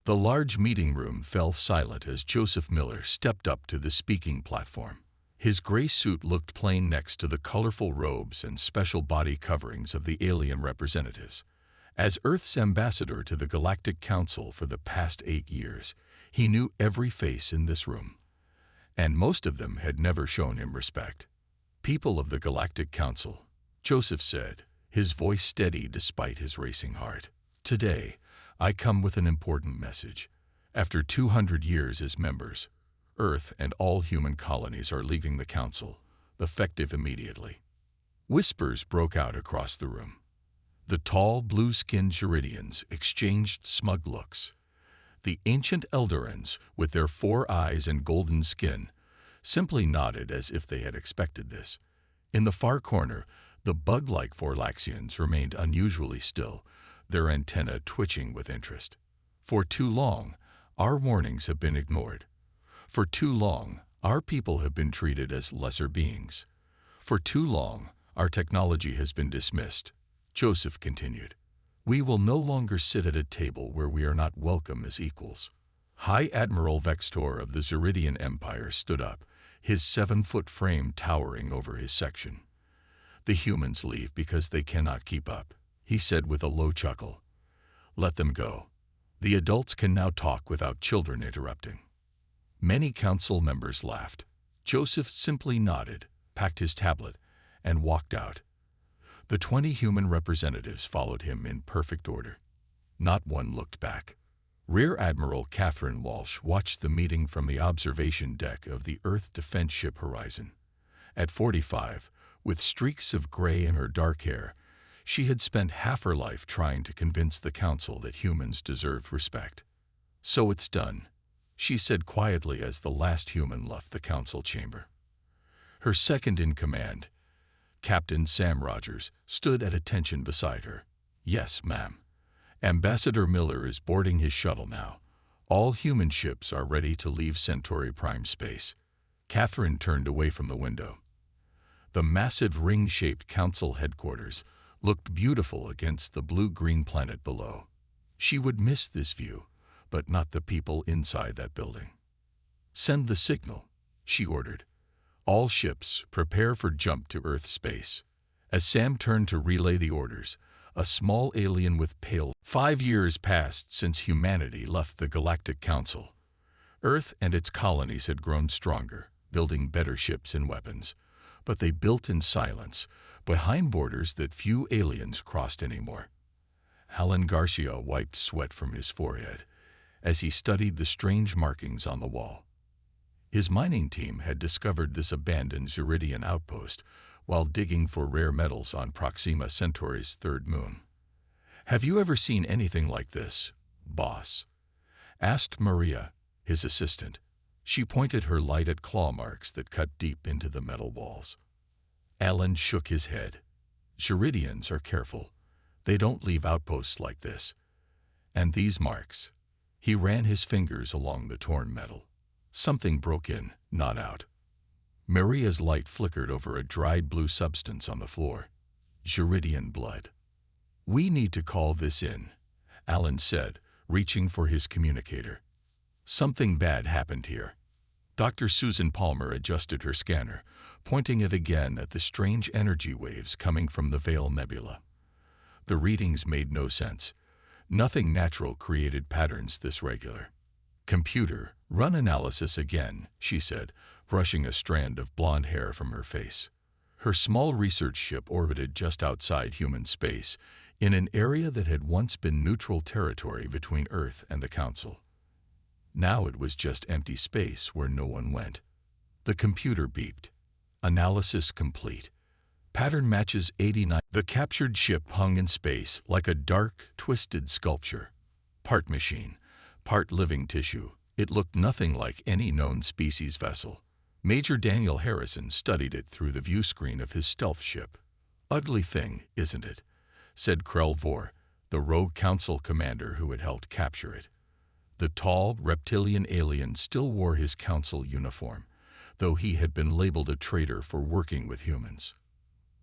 The large meeting room fell silent as Joseph Miller stepped up to the speaking platform. His gray suit looked plain next to the colorful robes and special body coverings of the alien representatives. As Earth's ambassador to the Galactic Council for the past 8 years, he knew every face in this room, and most of them had never shown him respect. "People of the Galactic Council," Joseph said, his voice steady despite his racing heart. "Today, I come with an important message. After 200 years as members, Earth and all human colonies are leaving the Council, effective immediately." Whispers broke out across the room. The tall, blue-skinned Geridians exchanged smug looks. The ancient Eldorans, with their 4 eyes and golden skin, simply nodded as if they had expected this. In the far corner, the bug-like Forlaxians remained unusually still, their antennae twitching with interest. For too long, our warnings have been ignored. For too long, our people have been treated as lesser beings. For too long, our technology has been dismissed. Joseph continued, "We will no longer sit at a table where we are not welcome as equals." High Admiral Vextor of the Zeridian Empire stood up, his 7-foot frame towering over his section. "The humans leave because they cannot keep up," he said with a low chuckle. "Let them go. The adults can now talk without children interrupting." Many council members laughed. Joseph simply nodded, packed his tablet, and walked out. The 20 human representatives followed him in perfect order. Not one looked back. Rear Admiral Catherine Walsh watched the meeting from the observation deck of the Earth defense ship Horizon. At 45, with streaks of gray in her dark hair, she had spent half her life trying to convince the Council that humans deserved respect. "So it's done," she said quietly as the last human left the Council chamber. Her second-in-command, Captain Sam Rogers, stood at attention beside her. "Yes, ma'am. Ambassador Miller is boarding his shuttle now. All human ships are ready to leave Centauri Prime space." Catherine turned away from the window. The massive ring-shaped Council headquarters looked beautiful against the blue-green planet below. She would miss this view, but not the people inside that building. "Send the signal," she ordered. "All ships, prepare for jump to Earth space." As Sam turned to relay the orders, a small alien with pale. 5 years passed since humanity left the Galactic Council. Earth and its colonies had grown stronger, building better ships and weapons. But they built in silence, behind borders that few aliens crossed anymore. Alan Garcia wiped sweat from his forehead as he studied the strange markings on the wall. His mining team had discovered this abandoned Zeridian outpost while digging for rare metals on Proxima Centauri's 3rd moon. "Have you ever seen anything like this, boss?" asked Maria, his assistant. She pointed her light at claw marks that cut deep into the metal walls. Alan shook his head. "Zeridians are careful. They don't leave outposts like this. And these marks." He ran his fingers along the torn metal. Something broke in, not out. Maria's light flickered over a dried blue substance on the floor. Zeridian blood. "We need to call this in," Alan said, reaching for his communicator. "Something bad happened here." Dr. Susan Palmer adjusted her scanner, pointing it again at the strange energy waves coming from the Veil Nebula. The readings made no sense. Nothing natural created patterns this regular. "Computer, run analysis again," she said, brushing a strand of blonde hair from her face. Her small research ship orbited just outside human space, in an area that had once been neutral territory between Earth and the Council. Now it was just empty space where no one went. The computer beeped. "Analysis complete. Pattern matches 89." The captured ship hung in space like a dark, twisted sculpture. Part machine, part living tissue, it looked nothing like any known species vessel. Major Daniel Harrison studied it through the view screen of his stealth ship. "Ugly thing, isn't it?" said Krell Vor, the rogue council commander who had helped capture it. The tall, reptilian alien still wore his council uniform, though he had been labeled a traitor for working with humans.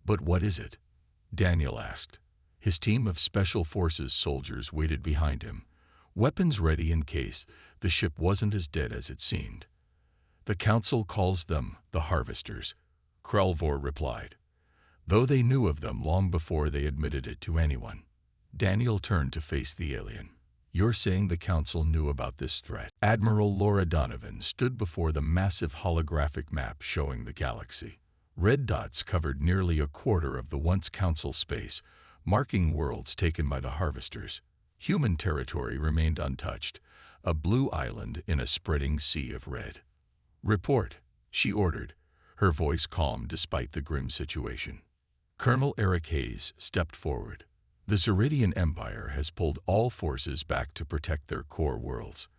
"But what is it?" Daniel asked. His team of Special Forces soldiers waited behind him, weapons ready in case the ship wasn't as dead as it seemed. The Council calls them the Harvesters, Krelvor replied, though they knew of them long before they admitted it to anyone. Daniel turned to face the alien. You're saying the Council knew about this threat? Admiral Laura Donovan stood before the massive holographic map showing the galaxy. Red dots covered nearly a quarter of the once Council space, marking worlds taken by the Harvesters. Human territory remained untouched, a blue island in a spreading sea of red. Report, she ordered, her voice calm despite the grim situation. Colonel Eric Hayes stepped forward. The Zeridian Empire has pulled all forces back to protect their core worlds.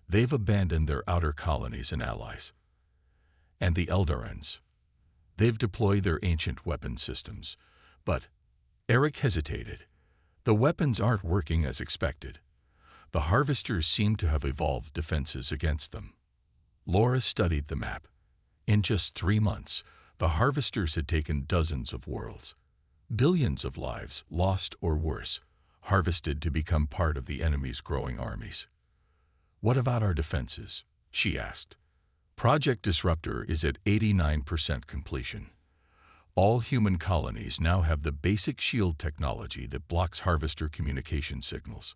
They've abandoned their outer colonies and allies. And the Eldorans. They've deployed their ancient weapon systems. But Eric hesitated. The weapons aren't working as expected. The Harvesters seem to have evolved defenses against them. Laura studied the map. In just 3 months, the Harvesters had taken dozens of worlds. Billions of lives, lost or worse, harvested to become part of the enemy's growing armies. What about our defenses? She asked. Project Disruptor is at 89% completion. All human colonies now have the basic shield technology that blocks Harvester communication signals.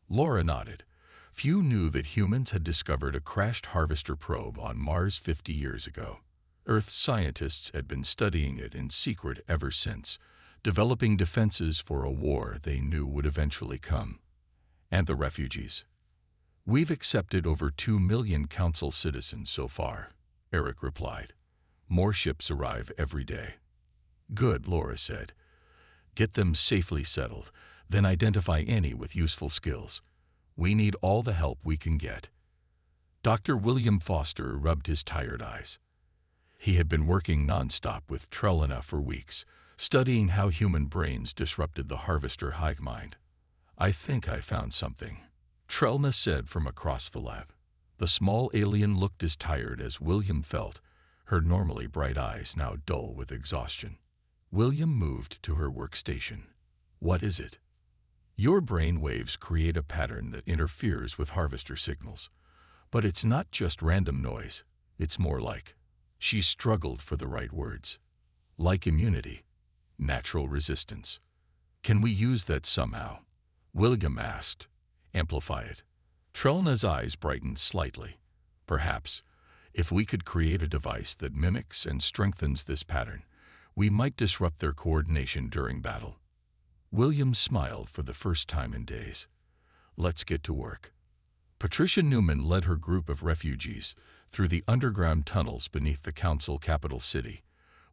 Laura nodded. Few knew that humans had discovered a crashed Harvester probe on Mars 50 years ago. Earth scientists had been studying it in secret ever since, developing defenses for a war they knew would eventually come. And the refugees. We've accepted over 2 million Council citizens so far, Eric replied. More ships arrive every day. Good, Laura said. Get them safely settled, then identify any with useful skills. We need all the help we can get. Dr. William Foster rubbed his tired eyes. He had been working nonstop with Trellina for weeks, studying how human brains disrupted the Harvester hive mind. I think I found something, Trellina said from across the lab. The small alien looked as tired as William felt, her normally bright eyes now dull with exhaustion. William moved to her workstation. What is it? Your brain waves create a pattern that interferes with Harvester signals. But it's not just random noise, it's more like. She struggled for the right words. Like immunity. Natural resistance. Can we use that somehow? William asked. Amplify it. Trellina's eyes brightened slightly. Perhaps, if we could create a device that mimics and strengthens this pattern, we might disrupt their coordination during battle. William smiled for the first time in days. Let's get to work. Patricia Newman led her group of refugees through the underground tunnels beneath the Council capital city.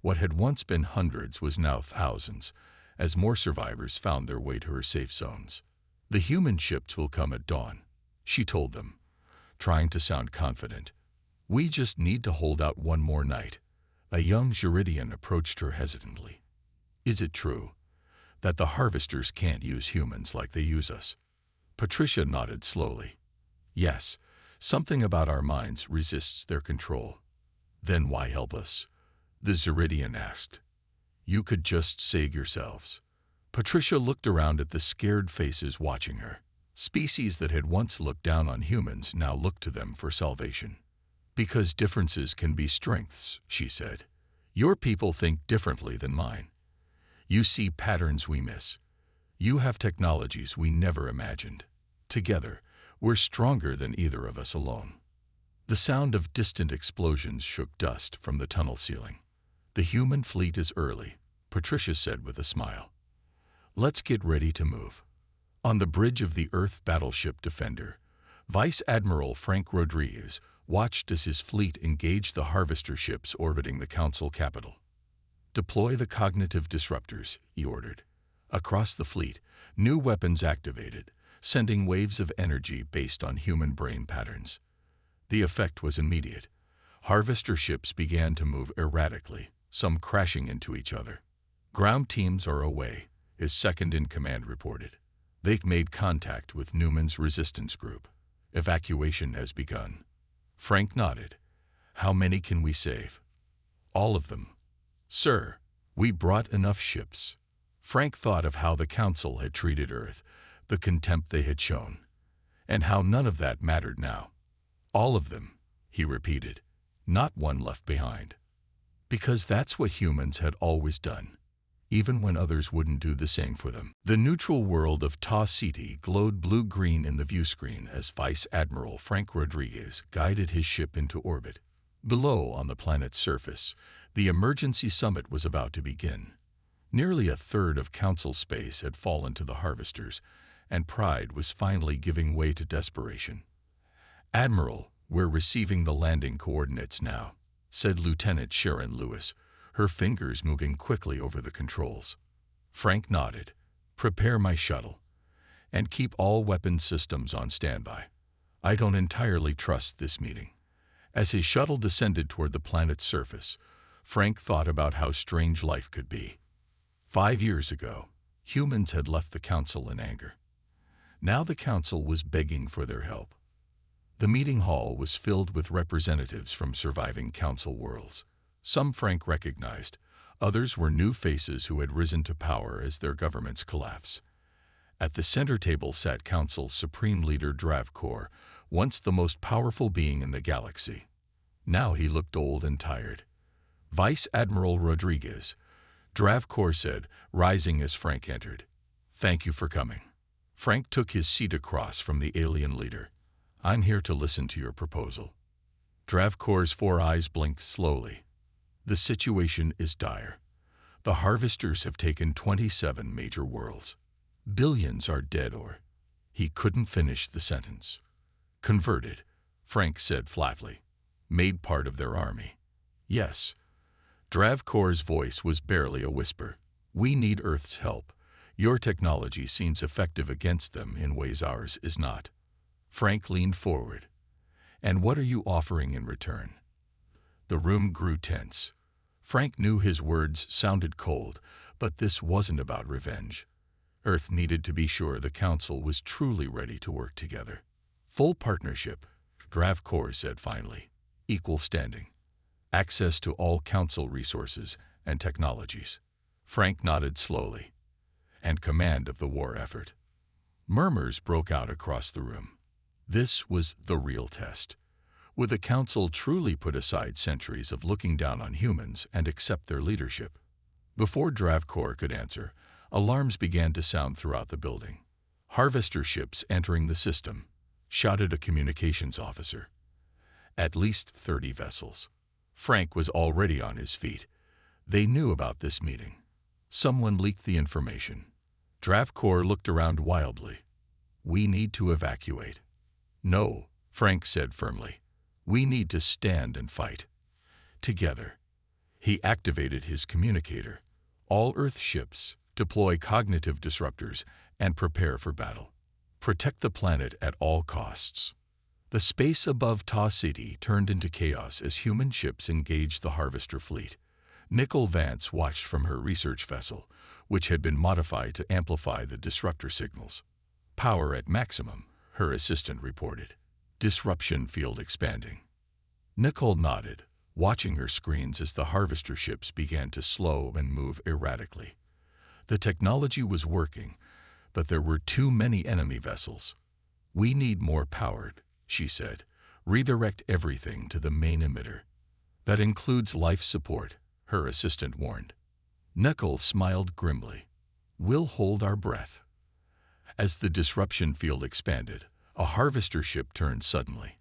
What had once been hundreds was now thousands, as more survivors found their way to her safe zones. The human ships will come at dawn, she told them, trying to sound confident. We just need to hold out one more night. A young Zeridian approached her hesitantly. Is it true that the Harvesters can't use humans like they use us? Patricia nodded slowly. Yes, something about our minds resists their control. Then why help us? The Zeridian asked. You could just save yourselves. Patricia looked around at the scared faces watching her. Species that had once looked down on humans now looked to them for salvation. Because differences can be strengths, she said. Your people think differently than mine. You see patterns we miss. You have technologies we never imagined. Together, we're stronger than either of us alone. The sound of distant explosions shook dust from the tunnel ceiling. The human fleet is early, Patricia said with a smile. Let's get ready to move. On the bridge of the Earth battleship Defender, Vice Admiral Frank Rodriguez watched as his fleet engaged the Harvester ships orbiting the Council capital. Deploy the cognitive disruptors, he ordered. Across the fleet, new weapons activated, sending waves of energy based on human brain patterns. The effect was immediate. Harvester ships began to move erratically, some crashing into each other. Ground teams are away, his second-in-command reported. They've made contact with Newman's resistance group. Evacuation has begun. Frank nodded. How many can we save? All of them. Sir, we brought enough ships. Frank thought of how the Council had treated Earth, the contempt they had shown. and how none of that mattered now. All of them, he repeated, not one left behind. Because that's what humans had always done, even when others wouldn't do the same for them. The neutral world of Ta City glowed blue-green in the viewscreen as Vice Admiral Frank Rodriguez guided his ship into orbit. Below, on the planet's surface, the emergency summit was about to begin. Nearly a third of Council space had fallen to the Harvesters, and pride was finally giving way to desperation. "Admiral, we're receiving the landing coordinates now," said Lieutenant Sharon Lewis, her fingers moving quickly over the controls. Frank nodded. "Prepare my shuttle, and keep all weapon systems on standby. I don't entirely trust this meeting." As his shuttle descended toward the planet's surface, Frank thought about how strange life could be. 5 years ago, humans had left the Council in anger. Now the Council was begging for their help. The meeting hall was filled with representatives from surviving Council worlds. Some Frank recognized, others were new faces who had risen to power as their governments collapsed. At the center table sat Council's Supreme Leader Dravkor, once the most powerful being in the galaxy. Now he looked old and tired. "Vice Admiral Rodriguez," Dravkor said, rising as Frank entered. "Thank you for coming." Frank took his seat across from the alien leader. "I'm here to listen to your proposal." Dravkor's 4 eyes blinked slowly. "The situation is dire. The Harvesters have taken 27 major worlds. Billions are dead or—" He couldn't finish the sentence. "Converted," Frank said flatly. "Made part of their army." "Yes." Dravkor's voice was barely a whisper. "We need Earth's help. Your technology seems effective against them in ways ours is not." Frank leaned forward. "And what are you offering in return?" The room grew tense. Frank knew his words sounded cold, but this wasn't about revenge. Earth needed to be sure the Council was truly ready to work together. "Full partnership," Dravkor said finally. "Equal standing. Access to all Council resources and technologies." Frank nodded slowly. "And command of the war effort." Murmurs broke out across the room. This was the real test. Would the Council truly put aside centuries of looking down on humans and accept their leadership? Before Dravkor could answer, alarms began to sound throughout the building. "Harvester ships entering the system," shouted a communications officer. "At least 30 vessels." Frank was already on his feet. They knew about this meeting. Someone leaked the information. Dravkor looked around wildly. "We need to evacuate." "No," Frank said firmly. "We need to stand and fight. Together." He activated his communicator. "All Earth ships, deploy cognitive disruptors, and prepare for battle. Protect the planet at all costs." The space above Ta City turned into chaos as human ships engaged the Harvester fleet. Nicole Vance watched from her research vessel, which had been modified to amplify the disruptor signals. "Power at maximum," her assistant reported. "Disruption field expanding." Nicole nodded, watching her screens as the Harvester ships began to slow and move erratically. The technology was working, but there were too many enemy vessels. "We need more power," she said. "Redirect everything to the main emitter." "That includes life support," her assistant warned. Nicole smiled grimly. "We'll hold our breath." As the disruption field expanded, a Harvester ship turned suddenly,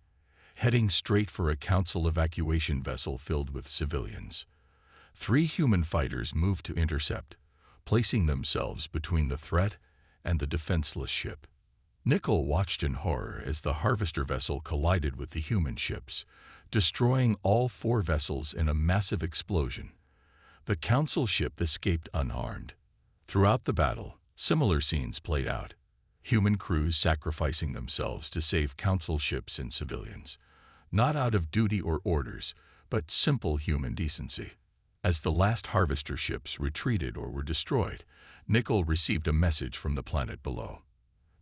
heading straight for a Council evacuation vessel filled with civilians. 3 human fighters moved to intercept, placing themselves between the threat and the defenseless ship. Nicole watched in horror as the Harvester vessel collided with the human ships, destroying all 4 vessels in a massive explosion. The Council ship escaped unharmed. Throughout the battle, similar scenes played out. Human crews sacrificing themselves to save Council ships and civilians, not out of duty or orders, but simple human decency. As the last Harvester ships retreated or were destroyed, Nicole received a message from the planet below.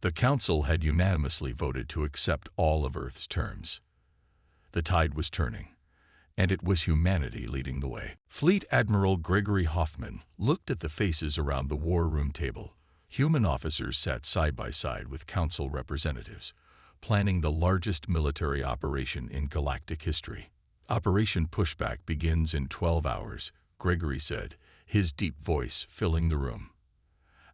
The Council had unanimously voted to accept all of Earth's terms. The tide was turning, and it was humanity leading the way. Fleet Admiral Gregory Hoffman looked at the faces around the war room table. Human officers sat side by side with Council representatives, planning the largest military operation in galactic history. Operation Pushback begins in 12 hours, Gregory said, his deep voice filling the room.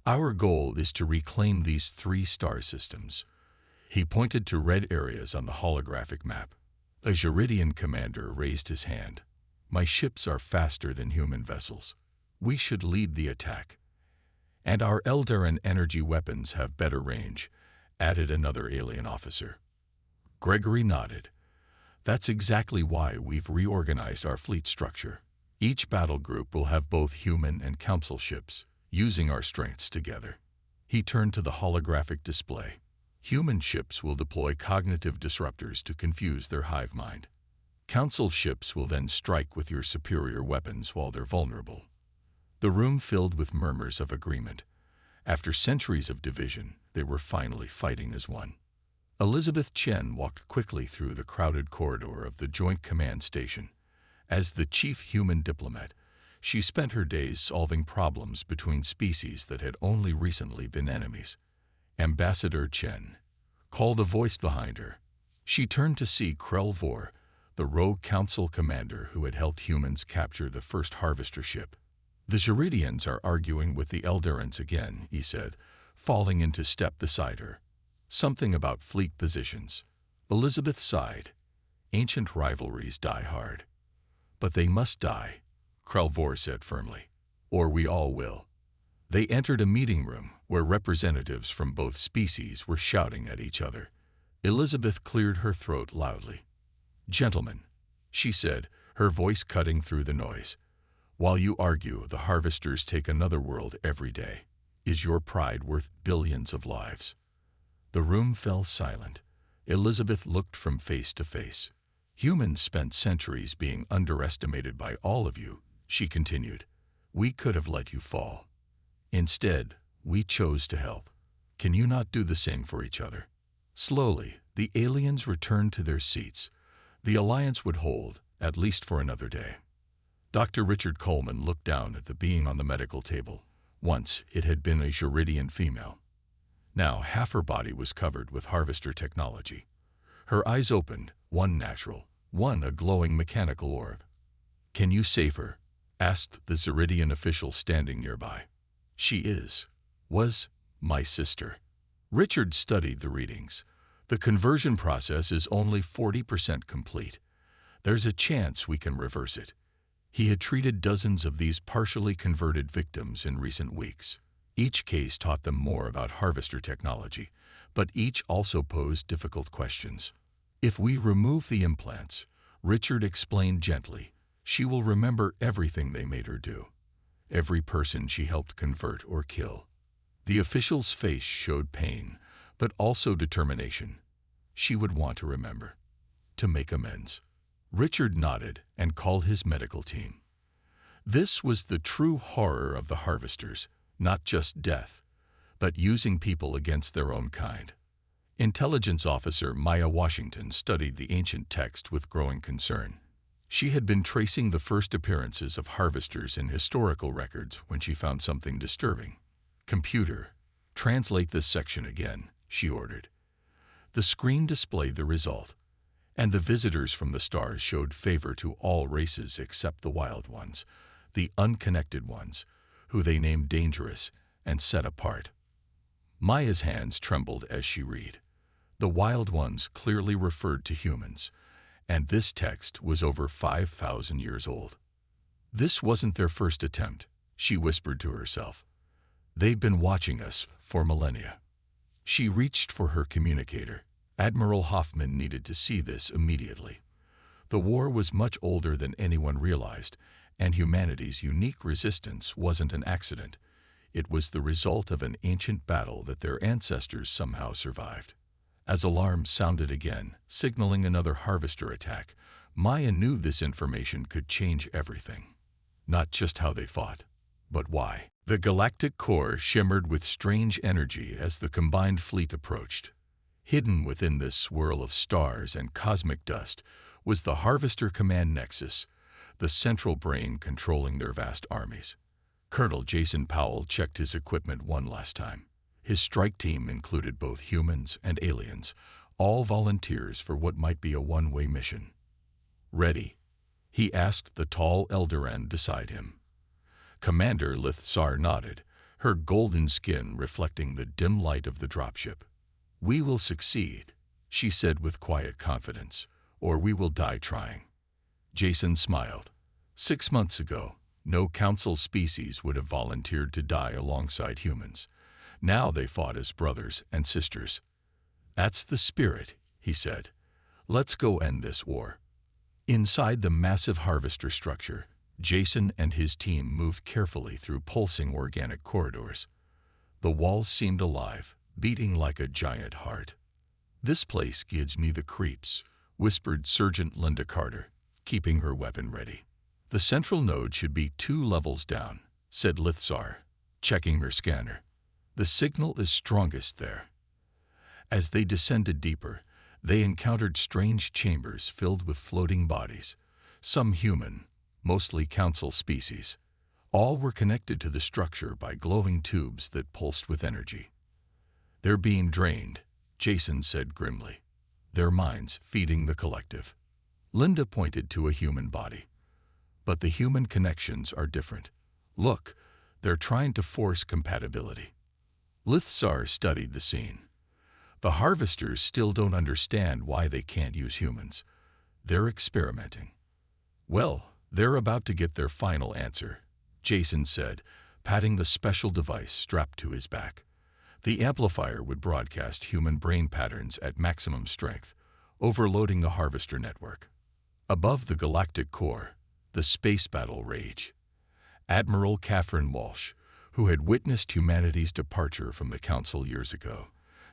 Our goal is to reclaim these 3 star systems. He pointed to red areas on the holographic map. A Jeridian commander raised his hand. My ships are faster than human vessels. We should lead the attack. And our Eldarin energy weapons have better range, added another alien officer. Gregory nodded. That's exactly why we've reorganized our fleet structure. Each battle group will have both human and council ships, using our strengths together. He turned to the holographic display. Human ships will deploy cognitive disruptors to confuse their hive mind. Council ships will then strike with your superior weapons while they're vulnerable. The room filled with murmurs of agreement. After centuries of division, they were finally fighting as one. Elizabeth Chen walked quickly through the crowded corridor of the Joint Command Station. As the chief human diplomat, she spent her days solving problems between species that had only recently been enemies. Ambassador Chen called a voice behind her. She turned to see Krell Vor, the rogue council commander who had helped humans capture the first harvester ship. The Jeridians are arguing with the Eldarans again, he said, falling into step beside her. Something about fleet positions. Elizabeth sighed. Ancient rivalries die hard. But they must die, Krell Vor said firmly, or we all will. They entered a meeting room where representatives from both species were shouting at each other. Elizabeth cleared her throat loudly. Gentlemen, she said, her voice cutting through the noise. While you argue the harvesters take another world every day, is your pride worth billions of lives? The room fell silent. Elizabeth looked from face to face. Humans spent centuries being underestimated by all of you, she continued. We could have let you fall. Instead, we chose to help. Can you not do the same for each other? Slowly, the aliens returned to their seats. The alliance would hold, at least for another day. Dr. Richard Coleman looked down at the being on the medical table. Once, it had been a Jeridian female. Now, half her body was covered with harvester technology. Her eyes opened, one natural, one a glowing mechanical orb. Can you save her? Asked the Jeridian official standing nearby. She was my sister. Richard studied the readings. The conversion process is only 40% complete. There's a chance we can reverse it. He had treated dozens of these partially converted victims in recent weeks. Each case taught them more about harvester technology, but each also posed difficult questions. If we remove the implants, Richard explained gently, she will remember everything they made her do. Every person she helped convert or kill. The official's face showed pain, but also determination. She would want to remember, to make amends. Richard nodded and called his medical team. This was the true horror of the harvesters, not just death, but using people against their own kind. Intelligence officer Maya Washington studied the ancient text with growing concern. She had been tracing the first appearances of harvesters in historical records when she found something disturbing. Computer, translate this section again, she ordered. The screen displayed the result, and the visitors from the stars showed favor to all races except the wild ones, the unconnected ones, who they named dangerous and set apart. Maya's hands trembled as she read. The wild ones clearly referred to humans, and this text was over 5,000 years old. This wasn't their first attempt, she whispered to herself. They've been watching us for millennia. She reached for her communicator. Admiral Hoffman needed to see this immediately. The war was much older than anyone realized, and humanity's unique resistance wasn't an accident. It was the result of an ancient battle that their ancestors somehow survived. As alarms sounded again, signaling another harvester attack, Maya knew this information could change everything. Not just how they fought, but why. The galactic core shimmered with strange energy as the combined fleet approached. Hidden within this swirl of stars and cosmic dust was the Harvester Command Nexus, the central brain controlling their vast armies. Colonel Jason Powell checked his equipment one last time. His strike team included both humans and aliens, all volunteers for what might be a one-way mission. "Ready?" he asked the tall Eldoran beside him. Commander Lithsar nodded, her golden skin reflecting the dim light of the dropship. "We will succeed," she said with quiet confidence, "or we will die trying." Jason smiled. 6 months ago, no council species would have volunteered to die alongside humans. Now they fought as brothers and sisters. "That's the spirit," he said. "Let's go end this war." Inside the massive harvester structure, Jason and his team moved carefully through pulsing organic corridors. The walls seemed alive, beating like a giant heart. "This place gives me the creeps," whispered Sergeant Linda Carter, keeping her weapon ready. "The central node should be 2 levels down," said Lithsar, checking her scanner. "The signal is strongest there." As they descended deeper, they encountered strange chambers filled with floating bodies, some human, mostly council species. All were connected to the structure by glowing tubes that pulsed with energy. "They're being drained," Jason said grimly. "Their minds feeding the collective." Linda pointed to a human body. "But the human connections are different. Look, they're trying to force compatibility." Lithsar studied the scene. "The harvesters still don't understand why they can't use humans. They're experimenting." "Well, they're about to get their final answer," Jason said, patting the special device strapped to his back. The amplifier would broadcast human brain patterns at maximum strength, overloading the harvester network. Above the galactic core, the space battle raged. Admiral Catherine Walsh, who had witnessed humanity's departure from the Council years ago,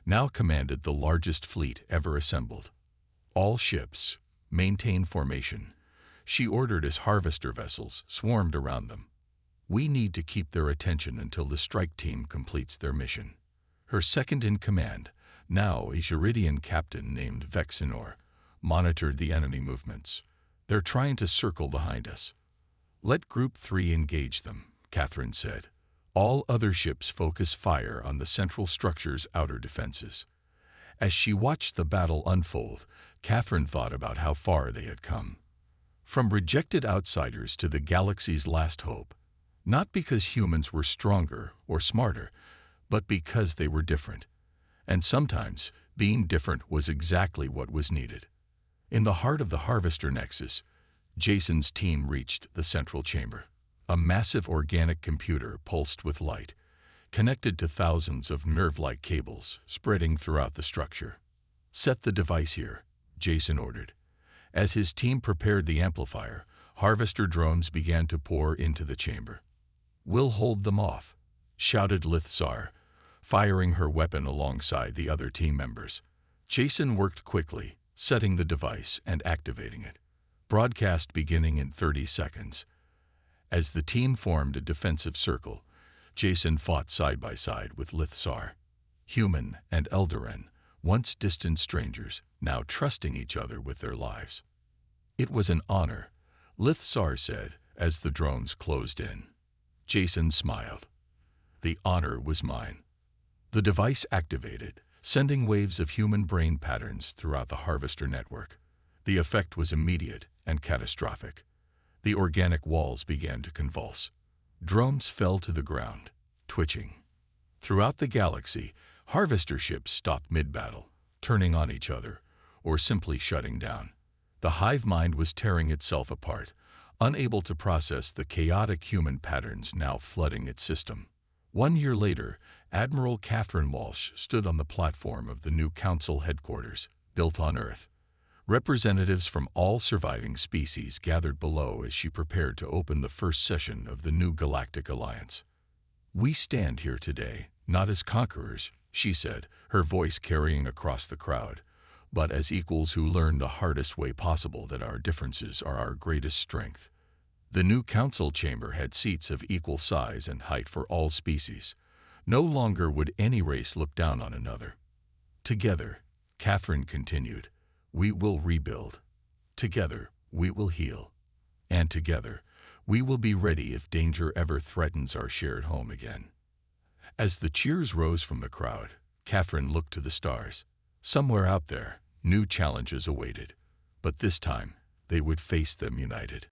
now commanded the largest fleet ever assembled. "All ships, maintain formation," she ordered as harvester vessels swarmed around them. "We need to keep their attention until the strike team completes their mission." Her second-in-command, now a Jeridian captain named Vexenor, monitored the enemy movements. "They're trying to circle behind us." "Let Group 3 engage them," Catherine said. "All other ships focus fire on the central structure's outer defenses." As she watched the battle unfold, Catherine thought about how far they had come. From rejected outsiders to the galaxy's last hope, not because humans were stronger or smarter, but because they were different. And sometimes, being different was exactly what was needed. In the heart of the Harvester Nexus, Jason's team reached the central chamber. A massive organic computer pulsed with light, connected to thousands of nerve-like cables spreading throughout the structure. "Set the device here," Jason ordered. As his team prepared the amplifier, harvester drones began to pour into the chamber. "We'll hold them off," shouted Lithsar, firing her weapon alongside the other team members. Jason worked quickly, setting the device and activating it. Broadcast beginning in 30 seconds. As the team formed a defensive circle, Jason fought side by side with Lithsar. Human and Eldoran, once distant strangers, now trusting each other with their lives. "It was an honor," Lithsar said as the drones closed in. Jason smiled. "The honor was mine." The device activated, sending waves of human brain patterns throughout the harvester network. The effect was immediate and catastrophic. The organic walls began to convulse. Drones fell to the ground, twitching. Throughout the galaxy, harvester ships stopped mid-battle, turning on each other, or simply shutting down. The hive mind was tearing itself apart, unable to process the chaotic human patterns now flooding its system. 1 year later, Admiral Catherine Walsh stood on the platform of the new Council headquarters, built on Earth. Representatives from all surviving species gathered below as she prepared to open the first session of the new Galactic Alliance. "We stand here today, not as conquerors," she said, her voice carrying across the crowd, "but as equals who learn the hardest way possible that our differences are our greatest strength." The new council chamber had seats of equal size and height for all species. No longer would any race look down on another. "Together," Catherine continued, "we will rebuild. Together, we will heal. And together, we will be ready if danger ever threatens our shared home again." As the cheers rose from the crowd, Catherine looked to the stars. Somewhere out there, new challenges awaited, but this time they would face them united.